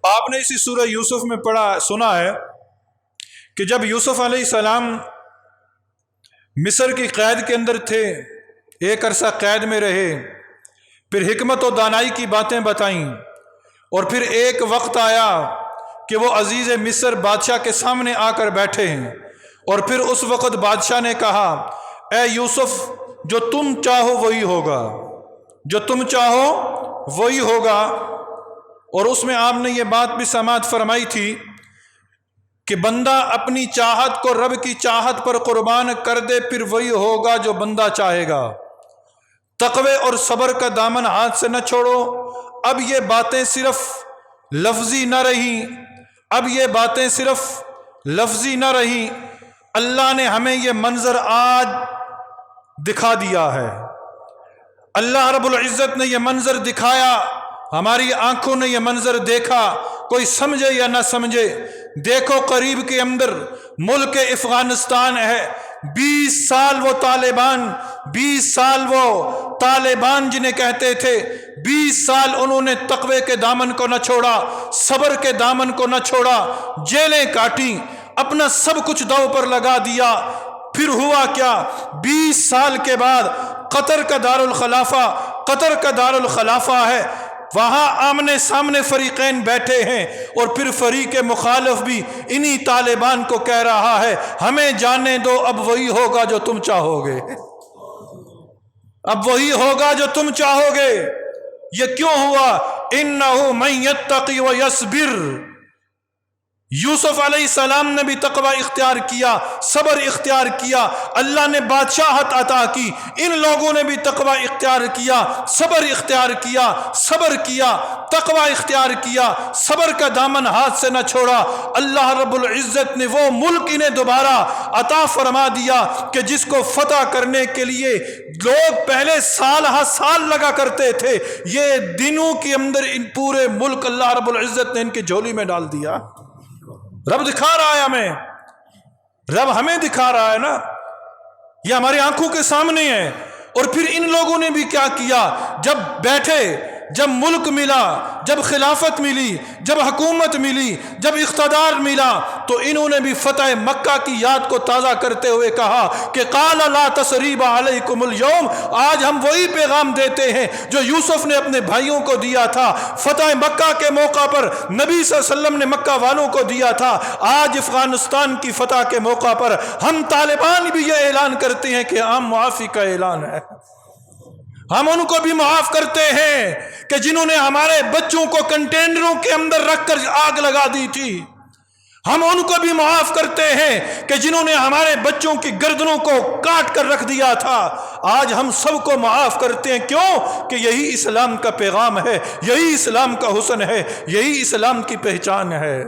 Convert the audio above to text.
آپ نے اسی سورہ یوسف میں سنا ہے کہ جب یوسف علیہ السلام مصر کی قید کے اندر تھے، ایک عرصہ قید میں رہے، پھر حکمت و دانائی کی باتیں بتائیں، اور پھر ایک وقت آیا کہ وہ عزیز مصر بادشاہ کے سامنے آ کر بیٹھے ہیں، اور پھر اس وقت بادشاہ نے کہا اے یوسف جو تم چاہو وہی ہوگا، جو تم چاہو وہی ہوگا۔ اور اس میں آپ نے یہ بات بھی سماعت فرمائی تھی کہ بندہ اپنی چاہت کو رب کی چاہت پر قربان کر دے، پھر وہی ہوگا جو بندہ چاہے گا۔ تقوی اور صبر کا دامن ہاتھ سے نہ چھوڑو۔ اب یہ باتیں صرف لفظی نہ رہیں، اب یہ باتیں صرف لفظی نہ رہیں، اللہ نے ہمیں یہ منظر آج دکھا دیا ہے۔ اللہ رب العزت نے یہ منظر دکھایا، ہماری آنکھوں نے یہ منظر دیکھا، کوئی سمجھے یا نہ سمجھے۔ دیکھو قریب کے اندر ملک افغانستان ہے، 20 سال وہ طالبان، 20 سال وہ طالبان جنہیں کہتے تھے، 20 سال انہوں نے تقوی کے دامن کو نہ چھوڑا، صبر کے دامن کو نہ چھوڑا، جیلیں کاٹیں، اپنا سب کچھ داؤ پر لگا دیا۔ پھر ہوا کیا؟ 20 سال کے بعد قطر کا دارالخلافہ ہے، وہاں آمنے سامنے فریقین بیٹھے ہیں، اور پھر فریق مخالف بھی انہی طالبان کو کہہ رہا ہے ہمیں جانے دو، اب وہی ہوگا جو تم چاہو گے، اب وہی ہوگا جو تم چاہو گے۔ یہ کیوں ہوا؟ انہ من یتقی ویصبر۔ یوسف علیہ السلام نے بھی تقوی اختیار کیا، صبر اختیار کیا، اللہ نے بادشاہت عطا کی، ان لوگوں نے بھی تقوی اختیار کیا، صبر اختیار کیا، صبر کیا، تقوی اختیار کیا، صبر کا دامن ہاتھ سے نہ چھوڑا۔ اللہ رب العزت نے وہ ملک انہیں دوبارہ عطا فرما دیا کہ جس کو فتح کرنے کے لیے لوگ پہلے سال ہا سال لگا کرتے تھے، یہ دنوں کے اندر ان پورے ملک اللہ رب العزت نے ان کی جھولی میں ڈال دیا۔ رب دکھا رہا ہے ہمیں، رب ہمیں دکھا رہا ہے نا، یہ ہماری آنکھوں کے سامنے ہے۔ اور پھر ان لوگوں نے بھی کیا کیا؟ جب بیٹھے، جب ملک ملا، جب خلافت ملی، جب حکومت ملی، جب اقتدار ملا، تو انہوں نے بھی فتح مکہ کی یاد کو تازہ کرتے ہوئے کہا کہ قال لا تثریب علیکم اليوم، آج ہم وہی پیغام دیتے ہیں جو یوسف نے اپنے بھائیوں کو دیا تھا، فتح مکہ کے موقع پر نبی صلی اللہ علیہ وسلم نے مکہ والوں کو دیا تھا۔ آج افغانستان کی فتح کے موقع پر ہم طالبان بھی یہ اعلان کرتے ہیں کہ عام معافی کا اعلان ہے۔ ہم ان کو بھی معاف کرتے ہیں کہ جنہوں نے ہمارے بچوں کو کنٹینروں کے اندر رکھ کر آگ لگا دی تھی، ہم ان کو بھی معاف کرتے ہیں کہ جنہوں نے ہمارے بچوں کی گردنوں کو کاٹ کر رکھ دیا تھا۔ آج ہم سب کو معاف کرتے ہیں، کیوں؟ کہ یہی اسلام کا پیغام ہے، یہی اسلام کا حسن ہے، یہی اسلام کی پہچان ہے۔